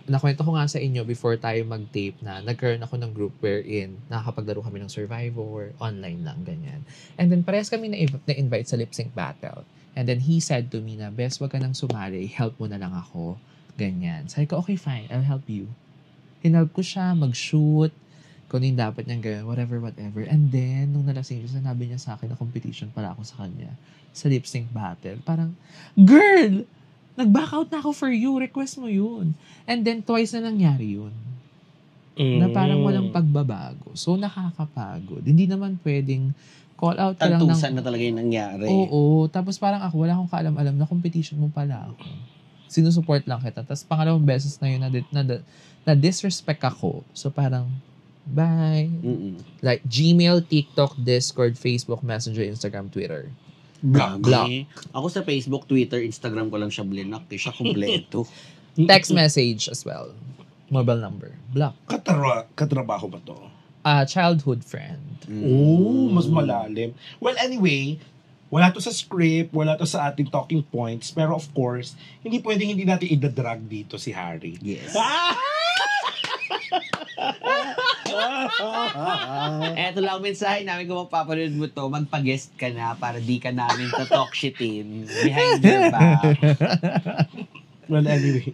nakwento ko nga sa inyo before tayo mag-tape na nagkaroon ako ng group wherein nakakapaglaro kami ng Survivor, online lang, ganyan. And then parehas kami na-invite sa lip sync battle. And then he said to me na, Bes, wag ka nang sumali, help mo na lang ako. Ganyan. Sabi ko, okay, fine, I'll help you. Hinelp ko siya mag-shoot, kung ano yung dapat niyang gawin, whatever. And then, nung nalasing siya, sinabi niya sa akin na competition pala ako sa kanya sa lip sync battle. Parang, girl! Nag-back out na ako for you. Request mo yun. And then, twice na nangyari yun. Na parang walang pagbabago. So, nakakapagod. Hindi naman pwedeng call out ka lang ng... Tantusan na talaga yung nangyari. Oo. Tapos parang ako, wala akong kaalam-alam na competition mo pala ako. Sinusupport lang kita. Tapos pangalawang beses na yun na disrespect ako. So, parang, bye. Like, Gmail, TikTok, Discord, Facebook, Messenger, Instagram, Twitter. Block. Block. Ako sa Facebook, Twitter, Instagram ko lang siya blinak. Siya kompleto. Text message as well. Mobile number. Block. Katrabaho ba to? Childhood friend. Oh, mas malalim. Well, anyway, wala to sa script, wala to sa ating talking points, pero of course, hindi pwedeng hindi natin idadrag dito si Harry. Yes. Eto lang ang mensahe namin kung magpapanood mo to, magpa-guest ka na para di ka namin to-talk shitin behind your back. Well, anyway.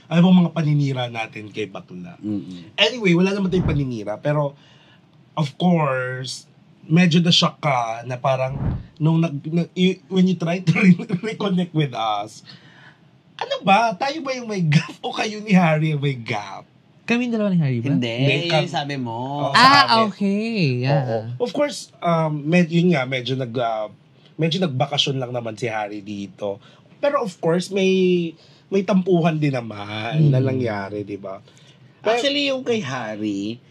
ano bang mga paninira natin kay Bakla? Anyway, wala naman tayong paninira, pero of course, medyo na-shock ka na parang nung when you try to reconnect with us, ano ba? Tayo ba yung may gap o kayo ni Harry yung may gap? Kami dalawa ni Harry ba? Hindi, yun yung sabi mo. Okay. Yeah. Oo. Of course, medyo nagbakasyon lang naman si Harry dito. Pero of course, may tampuhan din naman na nangyari, di ba? Actually, yung kay Harry,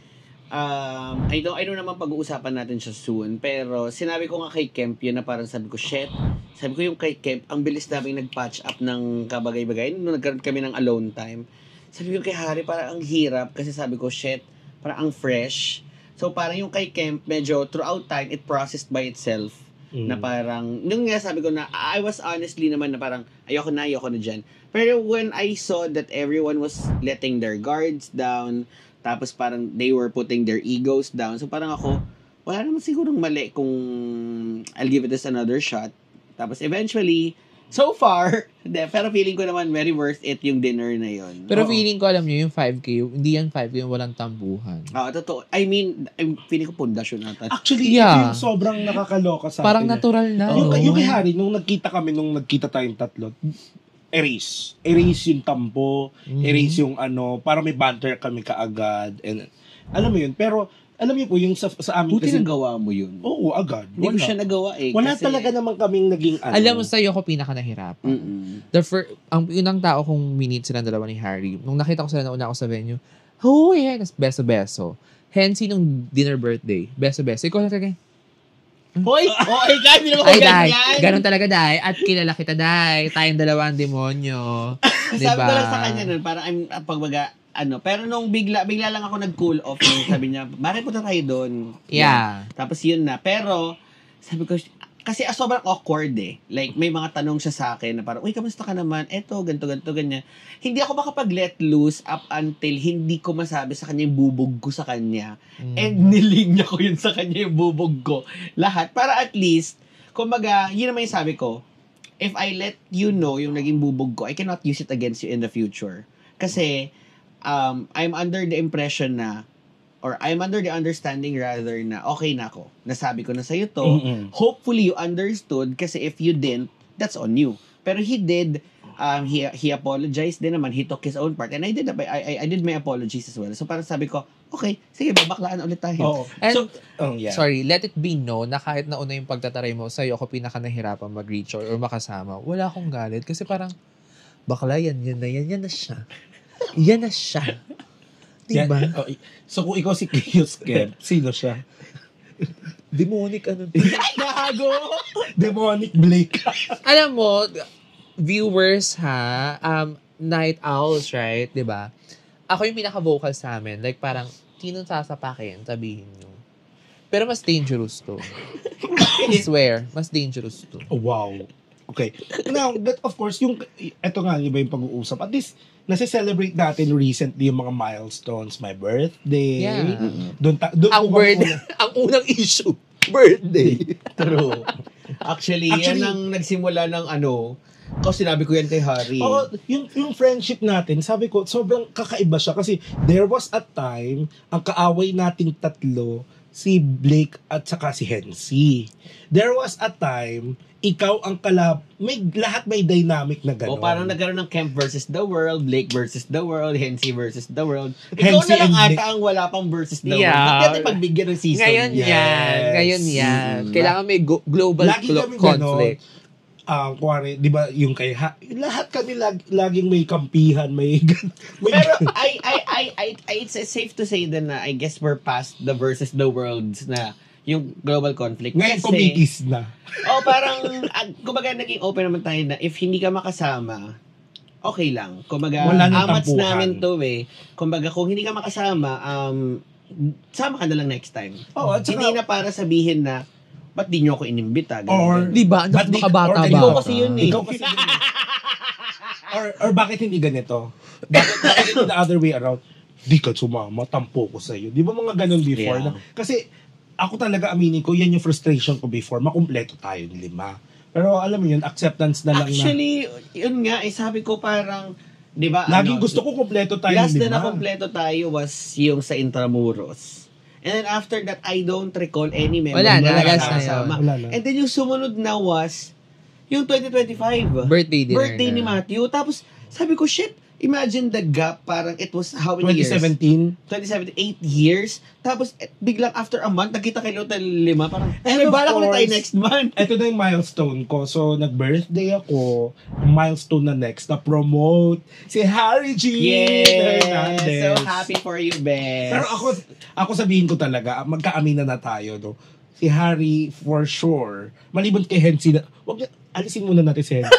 I know naman pag-uusapan natin siya soon, pero sinabi ko nga kay Kemp yun na parang sabi ko, shit, sabi ko yung kay Kemp, ang bilis namin nag-patch up ng kabagay-bagay nung nagkaroon kami ng alone time. Sabi ko kay Harry, parang ang hirap kasi sabi ko, shit, parang ang fresh. So parang yung kay Kemp, medyo throughout time, it processed by itself. Na parang, nung nga sabi ko na, I was honestly naman na parang, ayoko na dyan. Pero when I saw that everyone was letting their guards down, tapos parang they were putting their egos down. So parang ako, wala naman sigurong mali kung I'll give it this another shot. Tapos eventually, so far, pero feeling ko naman very worth it yung dinner na yon. Pero feeling ko, alam nyo, yung 5K, hindi yan 5K, yung walang tambuhan. Totoo. I mean, feeling ko pundasyon ata. Actually, ito yung sobrang nakakaloka sa parang atin. natural na. Yung kay Harry, nung nagkita tayong tatlo, erase yung tampo, erase yung para may banter kami kaagad. And, alam mo yun, pero alam niyo po, yung sa amin buti nagawa mo yun. Oo, agad. Hindi ko siya nagawa eh. Wala kasi talaga naman kaming naging Alam mo, sa'yo ako pinaka nahirapan. Ang unang tao kong minute silang dalawa ni Harry, nung nakita ko sila na una ako sa venue, beso-beso. Hensi nung dinner birthday, beso-beso. Ikaw lang talaga, hoy! Guys, hindi naman ko ay, Day, ganyan. ganun talaga, Day. At kilala kita, Day. Tayong dalawang demonyo. Sabi ko lang sa kanya nun, parang pero nung bigla lang ako nag-cool off, sabi niya, bakit punta tayo doon? Yeah. Tapos yun na. Pero, sabi ko, kasi sobrang awkward eh. Like, may mga tanong siya sa akin na parang, uy, kamusta ka naman? Eto, ganito, ganyan. Hindi ako makapag-let loose up until hindi ko masabi sa kanya yung bubog ko sa kanya. And nilinya ko yun sa kanya yung bubog ko. Lahat. Para at least, kumbaga, yun naman yung sabi ko, if I let you know yung naging bubog ko, I cannot use it against you in the future. Kasi, I'm under the impression na, or I'm under the understanding rather na okay na ako. Nasabi ko na sa'yo to. Hopefully, you understood kasi if you didn't, that's on you. Pero he did, he apologized din naman. He took his own part. And I did my apologies as well. So parang sabi ko, okay, sige, babaklaan ulit tayo. And, sorry, let it be known na kahit nauna yung pagtataray mo, sa'yo ako pinaka nahirapan mag-reach or makasama. Wala akong galit. Kasi parang, bakla, yan na siya. Yan na siya. Diba? So, kung ikaw si Kios Kemp, sino siya? Demonic ano? Gago! Demonic Blake. Alam mo, viewers ha, night owls, right? Diba? Ako yung pinaka-vocal sa amin. Like parang, sinong sasapakin, sabihin nyo. Pero mas dangerous to. I swear, mas dangerous to. Oh, wow. Okay. Now, but of course, ito nga, iba yung pag-uusap. At least, nasi-celebrate natin recently yung mga milestones. My birthday. Yeah. Doon Ang unang issue, birthday. True. Actually, yan ang nagsimula ng kasi sinabi ko yan kay Harry. Oo, yung friendship natin, sabi ko, sobrang kakaiba siya. Kasi there was a time, ang kaaway nating tatlo, si Blake at saka si Hensi. There was a time, ikaw ang lahat may dynamic na gano'n. O parang nagkaroon ng Kemp versus the world, Blake versus the world, Hensi versus the world. Ikaw Hensi na lang and Blake. ata ang wala pang versus the Yeah. world. Ba't natin pagbigyan ng season? Ngayon yan. Kailangan may global Lagi kami conflict. Kuwari, di ba, yung kay lahat kami laging may kampihan, may Pero it's safe to say then na I guess we're past the versus the worlds na yung global conflict. ngayon kumikis na. Parang, kumbaga naging open naman tayo na if hindi ka makasama, okay lang. Kumbaga, Wala nang amats tampuhan. namin to Kumbaga, kung hindi ka makasama, sama ka na lang next time. Oo, at saka- Hindi na para sabihin na, ba't di nyo ako inimbita? Or, Di ba? Ba't di- Makabata or Ikaw ba? kasi yun eh. Ikaw kasi or bakit hindi ganito? Bakit the other way around? Di ka sumama, tampo ko sa'yo. Di ba mga ganun before? Yeah. Kasi ako talaga aminin ko, yan yung frustration ko before. Makumpleto tayo ng 5. Pero alam mo yun, acceptance na lang Actually, yun nga, sabi ko parang, di ba? Laging gusto ko kumpleto tayo Last ng 5. na kumpleto tayo was yung sa Intramuros. And then after that, I don't recall any member Wala na, na last na nakasama. Wala na. And then yung sumunod na was yung 2025. Birthday dinner Birthday ni na. Matthew. Tapos sabi ko, shit, imagine the gap. Parang it was how many years? 2017. 2017, 8 years. Tapos biglang after a month, nakita kay Lotel 5. Parang, And may of bala ko na tayo course, next month. Ito na yung milestone ko. So, nag-birthday ako. Milestone na next, na-promote si Harry G. Hernandez. So happy for you, Bes. Pero ako sabihin ko talaga, magkaamina na tayo, no? Si Harry, for sure. Maliban kay Hensi, alisin muna natin si Hensi.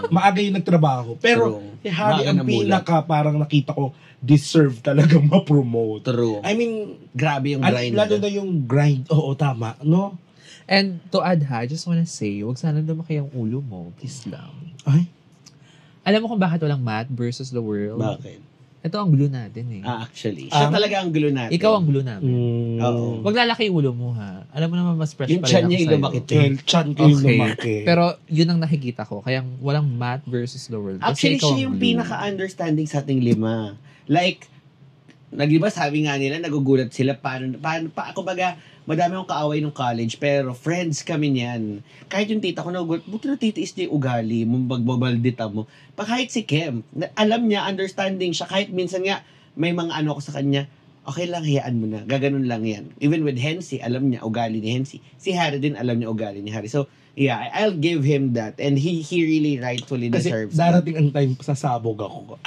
Maaga yung nagtrabaho. Pero True. si Harry, Maaga ang namulat. pinaka parang nakita ko, deserve talaga ma-promote. True. I mean, Grabe yung grind. lalo na yung grind. Oo, tama. No? And to add I just wanna say, huwag sana lumaki ang ulo mo. Please lang. Ay, Alam mo kung bakit walang Matt versus the world? Bakit? Ito ang glue natin eh. Actually. Siya talaga ang gulo natin. Ikaw ang glue namin. Oo. Wag lalaki yung ulo mo ha. Alam mo naman mas fresh Yung pa rin tiyan ako niya yung sa'yo. lumakit. well, chan ko yung Okay. lumaki. Pero yun ang nakikita ko. Kaya walang Matt versus the world. Kasi Actually, ikaw siya ang yung glue. pinaka-understanding sa ating 5. Like, diba sabi nga nila, nagugulat sila, kumbaga, madami akong kaaway nung college, pero friends kami niyan. Kahit yung tita ko, nagugulat, buti na titiis niya yung ugali mo, magbabaldita mo. Kahit si Kem, alam niya, understanding siya, kahit minsan nga, may mga ako sa kanya, okay lang, hayaan mo na. Gaganon lang yan. Even with Hensi, alam niya ugali ni Hensi. Si Harry din, alam niya ugali ni Harry. So, yeah, I'll give him that. And he really rightfully Kasi deserves darating ang time, sasabog ako.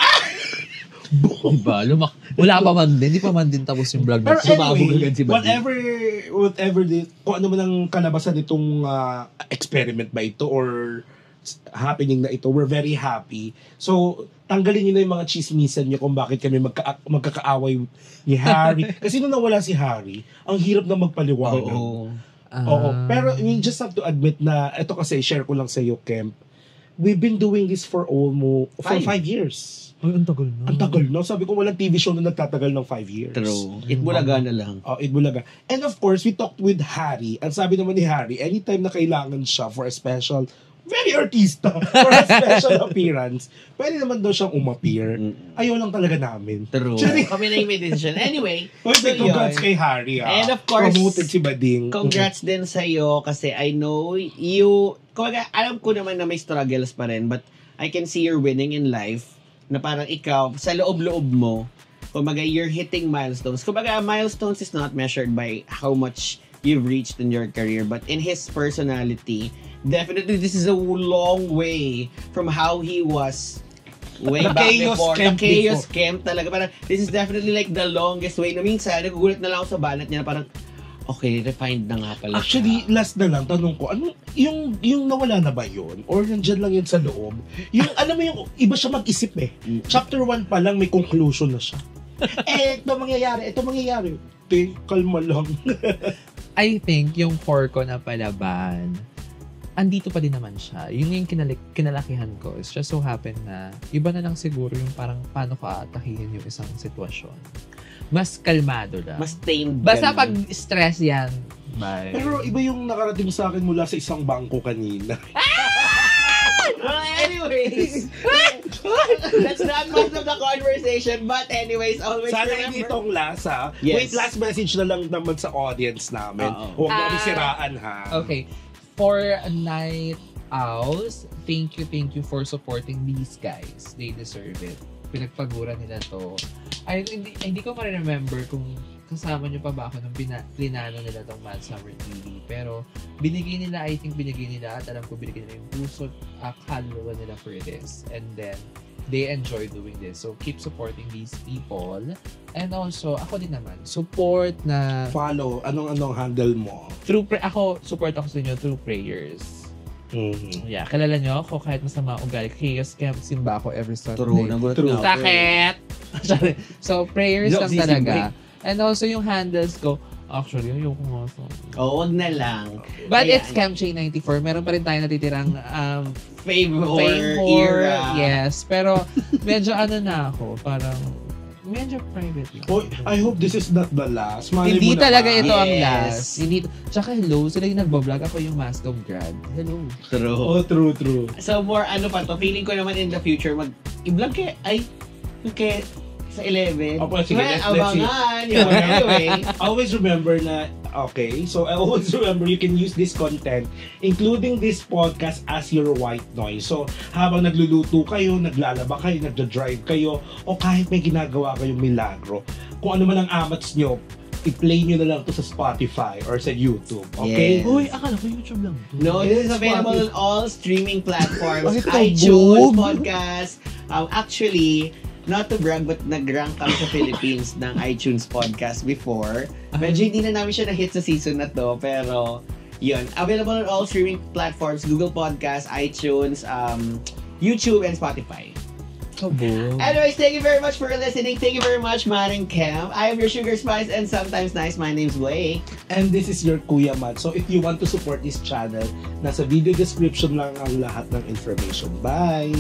Diba? Wala pa man din. Hindi pa man din tapos yung vlog Pero natin. Sumabog anyway, agad si Buddy. whatever kung ano man ang kalabasan nitong experiment ba ito or happening na ito, we're very happy. So, tanggalin niyo na yung mga chismisan niyo kung bakit kami magkakaaway ni Harry. Kasi nung nawala si Harry, ang hirap na magpaliwanag. Oo. Oo. Pero we just have to admit na, ito kasi, share ko lang sa iyo, Kemp, we've been doing this for 5 years. Ay, ang tagal na. Ang tagal na. Sabi ko, walang TV show na nagtatagal ng 5 years. True. Itbulaga na lang. Itbulaga. And of course, we talked with Harry. Ang sabi naman ni Harry, anytime na kailangan siya for a special, very artista, for a special appearance, pwede naman daw siyang umappear. Ayaw lang talaga namin. True. Sorry. Kami na yung may decision. Anyway, Congrats yun. kay Harry. And of course, promoted si Bading. Congrats din sa'yo kasi I know you, kumbaga, alam ko naman na may struggles pa rin, but I can see you're winning in life, na parang ikaw, sa loob-loob mo, kumbaga, you're hitting milestones. Kumbaga, milestones is not measured by how much you've reached in your career, but in his personality, definitely this is a long way from how he was way The back chaos before. camp The chaos before. camp talaga. Parang, this is definitely like the longest way. Na minsan, nagugulat na lang ako sa banat niya na parang, okay, refined na nga pala Actually, siya. last na lang, tanong ko, ano, yung nawala na ba yun? Or nandyan lang yun sa loob? Yung, alam mo yung, iba siya mag-isip eh. Chapter 1 pa lang, may conclusion na siya. Ito mangyayari. Kalma lang. I think yung core ko na palaban, andito pa din naman siya. Yun yung kinalakihan ko. It's just so happen na iba na lang siguro yung parang paano ka atakihin yung isang sitwasyon. Mas kalmado lang. Mas tamed. Basta ganun. pag stress yan, bye. Pero iba yung nakarating sa akin mula sa isang bangko kanina. Anyways, that's not part of the conversation. But anyways, always Sana remember. hindi itong last, ha? Yes. Wait, last message na lang naman sa audience namin. Oo. Huwag mo kami siraan, ha? Okay. For Night Owls, thank you for supporting these guys. They deserve it. Pinagpagura nila to. Hindi ko pa rin remember kung kasama nyo pa ba ako nung plinano nila tong Mad Summer TV. Pero binigay nila at alam ko binigay nila yung puso at kaluluwa nila for this. And then, they enjoy doing this. So, keep supporting these people. And also, ako din naman, support na Follow. Anong handle mo? support ako sa inyo through prayers. Mm-hmm. Yeah, kilala nyo ako kahit masama ugali. Chaos kaya simba ako every Sunday. nagulat True. na ako. Sakit! So, prayers No, lang sisig talaga. And also, yung handles ko, actually, ayoko nga sa... Oh, wag na lang. But Ayan. it's CamJ94. Meron pa rin tayo natitirang Favor favor. era. Yes. Pero, medyo na ako. Parang, medyo private lang. Oh, I hope this is not the last. Malay Hindi mo talaga naman. ito ang Yes. last. Hindi. Tsaka hello, sila yung nagbablog. Ako yung Mask of Grad. Hello. True. Oh, true. So, more pa to. Feeling ko naman in the future, i-vlog sa 11. Opo, sige, Well, let's see. abangan. Yun, anyway. Always remember na, okay, so I always remember you can use this content, including this podcast, as your white noise. So, habang nagluluto kayo, naglalaba kayo, nagda-drive kayo, o kahit may ginagawa kayong milagro, kung ano man ang amats nyo, i-play nyo na lang to sa Spotify or sa YouTube. Okay? Yes. Uy, akala ko YouTube lang to. No, this is Yes, available on Spotify. all streaming platforms. Bakit ikaw, iTunes, Bob? podcast. Actually, not to brag, but nag-rank kami sa Philippines ng iTunes podcast before. Medyo hindi na namin siya na-hit sa season na to, pero yun. Available on all streaming platforms, Google Podcasts, iTunes, YouTube, and Spotify. Kabo. Anyways, thank you very much for listening. Thank you very much, Maring Cam. I am your Sugar Spice and sometimes nice. My name's Blake. And this is your Kuya Matt. So if you want to support this channel, nasa video description lang ang lahat ng information. Bye!